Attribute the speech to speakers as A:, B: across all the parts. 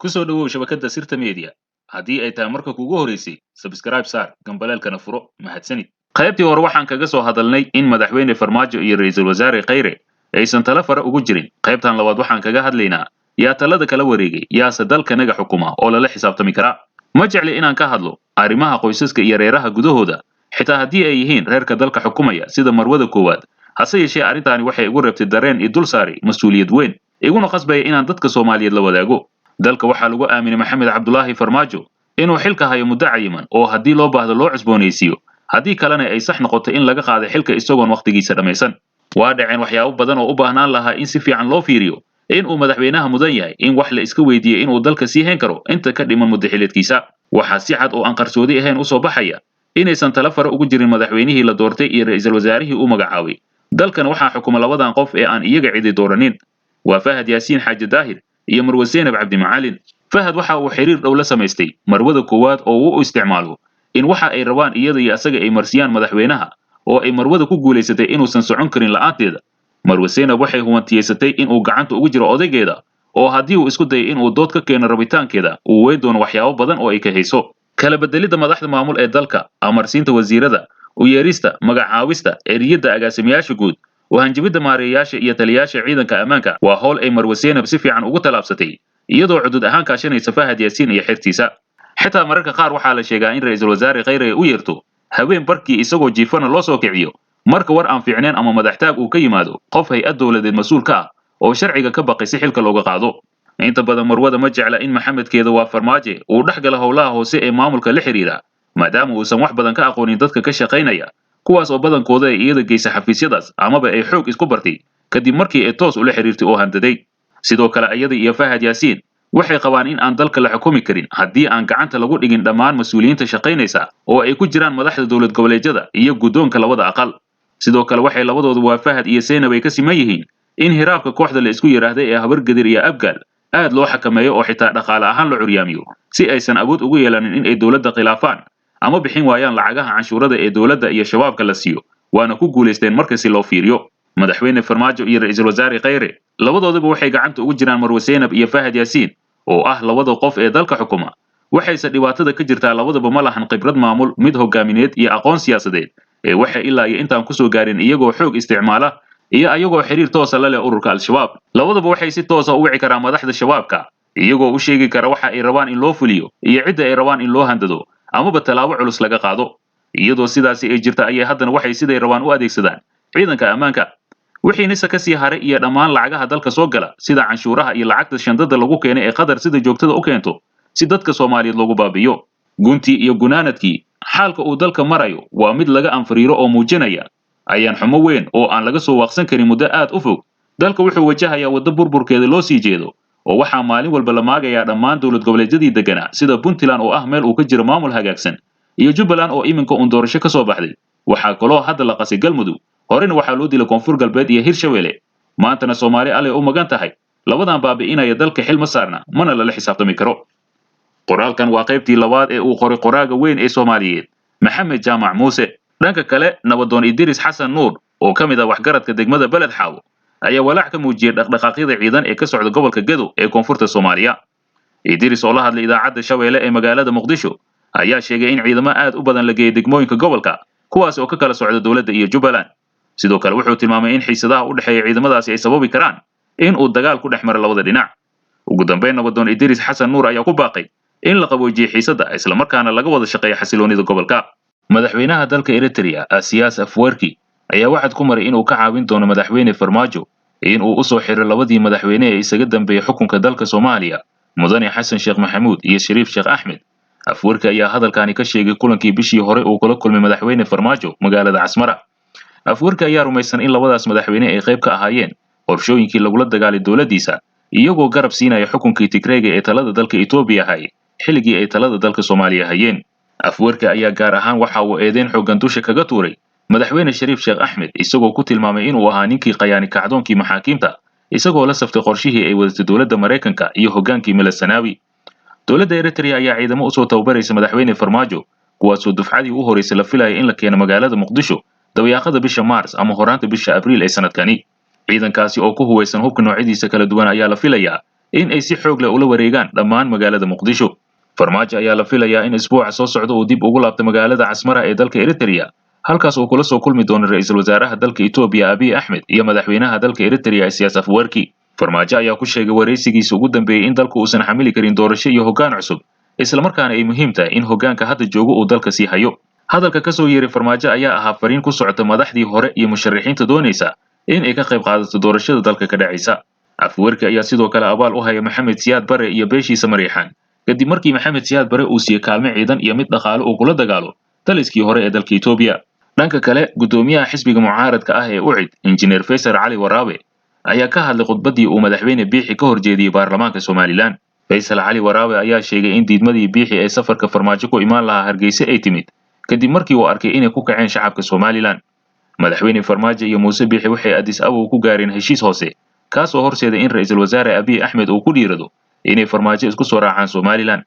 A: ku soo dhawow shabakada sirta media haddii ay tahay marka kugu horeysay subscribe saar gambaleelkana furo mahadsanid qaybtii hore waxaan kaga soo hadalnay in madaxweyne farmaajo iyo ra'iisul wasaare khayre aysan tala fara ugu jirin qaybtan labaad waxaan kaga hadlaynaa yaa talada kala wareegay yaase dalkanaga xukuma oo lala xisaabtami karaa ma jecli inaan ka hadlo arrimaha qoysaska iyo reeraha gudahooda xitaa haddii ay yihiin reerka dalka xukumaya sida marwada koowaad hase yeeshee arrintaani waxay igu reebtay dareen i dul saari mas-uuliyad weyn iguna qasbaya inaan dadka soomaaliyeed la wadaago dalka waxaa lagu aaminay maxamed cabdulaahi farmaajo inuu xilka hayo muddo cayiman oo haddii loo baahdo loo cusboonaysiiyo haddii kalena ay sax noqoto in laga qaaday xilka isagoon wakhtigiisa dhammaysan waa dhaceen waxyaabo badan oo u baahnaan lahaa in si fiican loo fiiriyo in uu madaxweynaha mudan yahay in wax la iska weydiiyey inuu dalka sii hayn karo inta ka dhiman muddo xilidkiisa waxaa si cad oo aan qarsoodi ahayn u soo baxaya inaysan tala fara ugu jirin madaxweynihii la doortay iyo ra'iisul wasaarihii uu magacaabay dalkan waxaa xukuma labadan qof ee aan iyaga cidi dooranin waa fahad yaasiin xaaji daahir iyo marwe zeynab cabdimacalin fahad waxa uu xiriir dhow la samaystay marwada koowaad oo uu u isticmaalo in waxa ay rabaan iyada iyo asaga ay marsiyaan madaxweynaha oo ay marwada ku guulaysatay inuusan socon karin la'aanteeda marwe zeynab waxay huwantiyeysatay inuu gacanta ugu jiro odaygeeda oo haddii uu isku dayay inuu dood ka keeno rabitaankeeda uu weyn doono waxyaabo badan oo ay ka hayso kala bedelidda madaxda maamul ee dalka amarsiinta wasiirada u yeerista magacaawista eriyadda agaasimayaasha guud hanjibidda maareeyayaasha iyo taliyayaasha ciidanka ammaanka waa howl ay marwe zeynab si fiican ugu talaabsatay iyadoo cudud ahaan kaashanaysa fahad yaasiin iyo xirtiisa xitaa mararka qaar waxaa la sheegaa in ra'iisul wasaare khayre ay u yeerto habeen barkii isagoo jiifana loo soo kiciyo marka war aan fiicneen ama madaxtaag uu ka yimaado qof hay-ad dowladeed mas-uul ka ah oo sharciga ka baqay si xilka looga qaado inta badan marwada ma jecla in maxamedkeeda waa farmaaje uu dhex gala howlaha hoose ee maamulka la xidhiidha maadaama uusan wax badan ka aqoonin dadka ka shaqaynaya kuwaas oo badankooda ay iyada geysa xafiisyadaas amaba ay xoog isku bartay kadib markii ay toos ula xiriirtay oo handaday sidoo kale iyada iyo fahad yaasiin waxay qabaan in aan dalka la xukumi karin haddii aan gacanta lagu dhigin dhammaan mas-uuliyiinta shaqaynaysa oo ay ku jiraan madaxda dowlad goboleedyada iyo guddoonka labada aqal sidoo kale waxay labadooda waa fahad iyo zeynab ay ka siman yihiin in hiraabka kooxda la isku yidhaahday ee habargadir iyo abgaal aad loo xakameeyo oo xitaa dhaqaale ahaan la curyaamiyo si aysan awood ugu yeelanin in ay dowladda khilaafaan ama bixin waayaan lacagaha canshuurada ee dowladda iyo shabaabka la siiyo waana ku guulaysteen markasi loo fiiriyo madaxweyne farmaajo iyo ra'iisul wasaare khayre labadoodaba waxay gacanta ugu jiraan marwe zeynab iyo fahad yaasiin oo ah labada qof ee dalka xukuma waxayse dhibaatada ka jirtaa labadaba ma lahan khibrad maamul mid hogaamineed iyo aqoon siyaasadeed ee waxay ilaa iyo intaan kusoo gaarin iyagoo xoog isticmaala iyo ayagoo xiriir toosa la leh ururka al-shabaab labadaba waxay si toosa u wici karaan madaxda shabaabka iyagoo u sheegi kara waxa ay rabaan in loo fuliyo iyo cidda ay rabaan in loo handado amaba tallaabo culus laga qaado iyadoo sidaasi ay jirta ayay haddana waxay siday rabaan u adeegsadaan ciidanka ammaanka wixii nisa ka sii haray iyo dhammaan lacagaha dalka soo gala sida canshuuraha iyo lacagta shandada lagu keenay ee qatar sida joogtada u keento si dadka soomaaliyeed loogu baabiyo guntii iyo gunaanadkii xaalka uu dalka marayo waa mid laga anfariiro oo muujinaya ayaan xumo weyn oo aan laga soo waaqsan karin muddo aad u fog dalka wuxuu wajahayaa waddo burburkeeda loo sii jeedo oo waxaa maalin walba la maagayaa dhammaan dowlad goboleedyadii deganaa sida puntland oo ah meel uu ka jiro maamul hagaagsan iyo jubbaland oo iminka uun doorasho ka soo baxday waxaa kaloo hadda la qasay galmudug horena waxaa loo dilay koonfur galbeed iyo hirshabeelle maantana soomaali alay u magan tahay labadan baabi'inaya dalka xil ma saarna mana lala xisaabtami karo qoraalkan waa qaybtii labaad ee uu qoray qoraaga weyn ee soomaaliyeed maxamed jaamac muuse dhanka kale nabadoon idris xasan nuur oo ka mid ah waxgaradka degmada beled xaawo ayaa walaac ka muujiyey dhaqdhaqaaqyada ciidan ee ka socda gobolka gedo ee koonfurta soomaaliya idris oo la hadlay idaacadda shabeelle ee magaalada muqdisho ayaa sheegay in ciidamo aad u badan la geeyey degmooyinka gobolka kuwaas oo ka kala socda dowladda iyo jubbaland sidoo kale wuxuu tilmaamay in xiisadaha u dhexeeya ciidamadaasi ay sababi karaan in uu dagaal ku dhex maro labada dhinac ugu dambayn nabadoon idris xasan nuur ayaa ku baaqay in la qaboojiyey xiisadda islamarkaana laga wada shaqeeya xasiloonida gobolka madaxweynaha dalka eritrea asiyaas afwerki ayaa waxaad ku maray inuu ka caawin doono madaxweyne farmaajo in uu u soo xiro labadii madaxweyne ee isaga dambeeyey xukunka dalka soomaaliya mudane xasan sheekh maxamuud iyo shariif sheekh axmed afwerki ayaa hadalkaani ka sheegay kulankii bishii hore uu kula kulmay madaxweyne farmaajo magaalada casmara afwerki ayaa rumaysan in labadaas madaxweyne ay qayb ka ahaayeen qorshooyinkii lagula dagaalay dowladdiisa iyagoo garab siinaya xukunkii tigreega ee talada dalka etoobiya hayay xilligii ay talada dalka soomaaliya hayeen afwerki ayaa gaar ahaan waxa uu eedeyn xooggan dusha kaga tuuray madaxweyne shariif sheekh axmed isagoo ku tilmaamay inuu ahaa ninkii qayaani kacdoonkii maxaakiimta isagoo la saftay qorshihii ay wadatay dowladda maraykanka iyo hoggaankii milasanaawi dowladda eritrea ayaa ciidamo usoo tababaraysa madaxweyne farmaajo kuwaasoo dufcadii u horeysay la filaya in la keeno magaalada muqdisho dabayaaqada bisha maars ama horaanta bisha abriil ee sanadkani ciidankaasi oo ku huwaysan hubka noocyadiisa kala duwan ayaa la filayaa in ay si xoog leh ula wareegaan dhammaan magaalada Muqdisho. Farmaajo ayaa la filayaa in isbuuca soo socda uu dib ugu laabto magaalada Casmara ee dalka Eritrea, halkaas oo kula soo kulmi doono ra'iisul wasaaraha dalka Itoobiya Abiy Ahmed iyo madaxweynaha dalka Eritrea Isaias Afwerki. Farmaajo ayaa ku sheegay wareysigiisa ugu dambeeyay in dalku uusan xamili karin doorasho iyo hoggaan cusub, isla markaana ay muhiim tahay in hoggaanka hadda joogo uu dalka sii hayo. Hadalka ka soo yeeray Farmaajo ayaa ahaa fariin ku socota madaxdii hore iyo musharaxiinta doonaysa in ay ka qayb qaadato doorashada dalka ka dhacaysa. Afwerki ayaa sidoo kale abaal u haya Maxamed Siyaad Barre iyo beeshiisa Mariixaan, kadib markii Maxamed Siyaad Barre uu siiyay kaalmo ciidan iyo mid dhaqaale uu kula dagaalo taliskii hore ee dalka Itoobiya. Dhanka kale, gudoomiyaha xisbiga mucaaradka ah ee UCID, Injineer Faysal Cali Waraabe, ayaa ka hadlay khudbadii uu madaxweyne Biixi ka horjeediyay baarlamaanka Somaliland. Faysal Cali Waraabe ayaa sheegay in diidmadii Biixi ee safarka Farmaajo ku imaan lahaa Hargeysa ay timid kadib markii uu arkay inay ku kaceen shacabka Somaliland. Madaxweyne Farmaajo iyo Muuse Biixi waxay Addis Ababa ku gaareen heshiis hoose, kaas oo horseeday in ra'iisul wasaare Abiy Ahmed uu ku dhiirado inay Farmaajo isku soo raacaan Somaliland.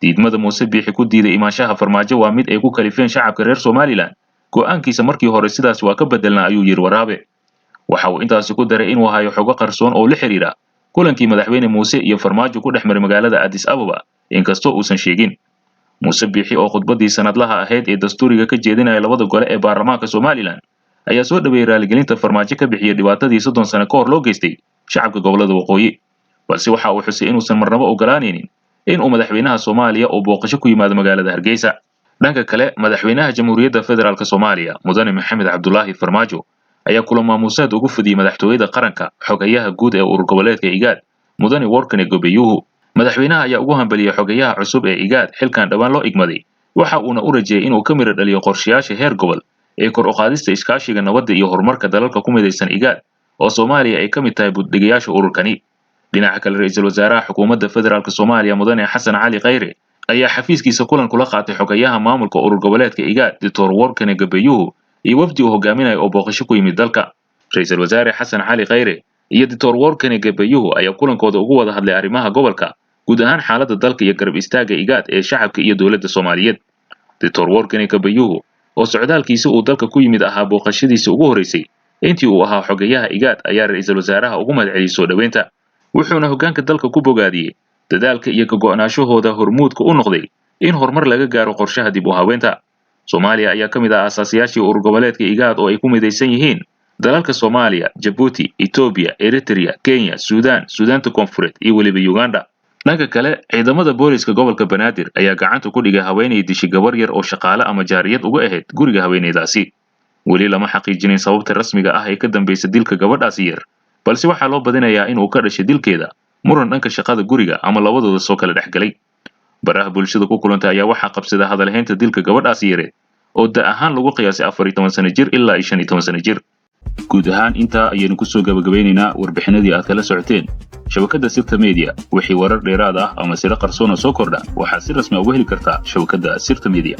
A: Diidmada Muuse Biixi ku diiday imaanshaha Farmaajo waa mid ay ku kalifeen shacabka reer Somaliland. Go'aankiisa markii hore sidaas waa ka bedelnaa, ayuu yiri Waraabe. Waxa uu intaasi ku daray inuu hayo xogo qarsoon oo la xiriira kulankii madaxweyne Muuse iyo Farmaajo ku dhex maray magaalada Addis Ababa, inkastoo uusan sheegin. Muuse Biixi oo khudbadii sanadlaha ahayd ee dastuuriga ka jeedinaya labada gole ee baarlamaanka Somaliland ayaa soo dhaweeyay raaligelinta Farmaajo ka bixiyay dhibaatadii 30 sano ka hor loo geystay shacabka gobolada waqooyi, balse waxa uu xusay inuusan marnaba ogolaanaynin in uu madaxweynaha Soomaaliya uu booqasho ku yimaado magaalada Hargeysa. Dhanka kale, madaxweynaha Jamhuuriyadda Federaalka Soomaaliya Mudane Maxamed Cabdullaahi Farmaajo ayaa kula maamuusaad ugu fidiyay madaxtooyada qaranka xogayaha guud ee urur goboleedka IGAD Mudane Workane Gobeyuhu. Madaxweynaha ayaa ugu hambaliyay xogayaha cusub ee IGAD xilkan dhawaan loo igmaday, waxa uuna u rajeeyay inuu ka miro dhaliyo qorshayaasha heer gobol ee kor u qaadista iskaashiga nabadda iyo horumarka dalalka ku midaysan IGAD oo Soomaaliya ay ka mid tahay buddigayaasha ururkani. Dhinaca kale, ra'iisul wasaaraha xukuumadda federaalka Soomaaliya Mudane Xasan Cali Khayre ayaa xafiiskiisa kulan kula qaatay xogayaha maamulka urur goboleedka IGAD Dr. Workane Gobeyuhu iyo wafdi uu hogaaminayo oo booqasho ku yimid dalka. Ra'iisul wasaare Xasan Cali Khayre iyo Dr. Workane Gobeyuhu ayaa kulankooda ugu wada hadlay arrimaha gobolka, guud ahaan xaaladda dalka iyo garab istaaga IGAD ee shacabka iyo dowladda Soomaaliyeed. Dr. Workane Gobeyuhu oo socdaalkiisa uu dalka ku yimid ahaa booqashadiisa ugu horeysay intii uu ahaa xogayaha IGAD ayaa ra'iisul wasaaraha ugu mahadceliyay soo dhaweynta, wuxuuna hoggaanka dalka ku bogaadiyay dadaalka iyo ka go'naanshahooda hormuudka u noqday in horumar laga gaaro qorshaha dib u habeynta. Soomaaliya ayaa ka mid ah aasaasiyaashii urur goboleedka IGAD oo ay ku midaysan yihiin dalalka Soomaaliya, Djibouti, Itoobiya, Eritrea, Kenya, Suudaanta Koonfureed iyo weliba Uganda. Dhanka kale, ciidamada booliska gobolka Banaadir ayaa gacanta ku dhigay haweeney dishay gabar yar oo shaqaale ama jaariyad uga ahayd guriga haweeneydaasi. Weli lama xaqiijinin sababta rasmiga ah ee ka dambaysa dilka gabadhaasi yar, balse waxaa loo badinayaa in uu ka dhashay dilkeeda muran dhanka shaqada guriga ama labadooda soo kala dhexgalay. Baraha bulshada ku kulanta ayaa waxaa qabsada hadalhaynta dilka gabadhaasi yareed oo da ahaan lagu qiyaasay 14 sano jir ilaa 15 sano jir. Guud ahaan intaa ayaynu ku soo gabagabeynaynaa warbixinadii aad kala socoteen shabakadda Sirta Media. Wixii warar dheeraad ah ama siro qarsoon oo soo kordha waxaad si rasmi ah uga heli kartaa shabakadda Sirta Media.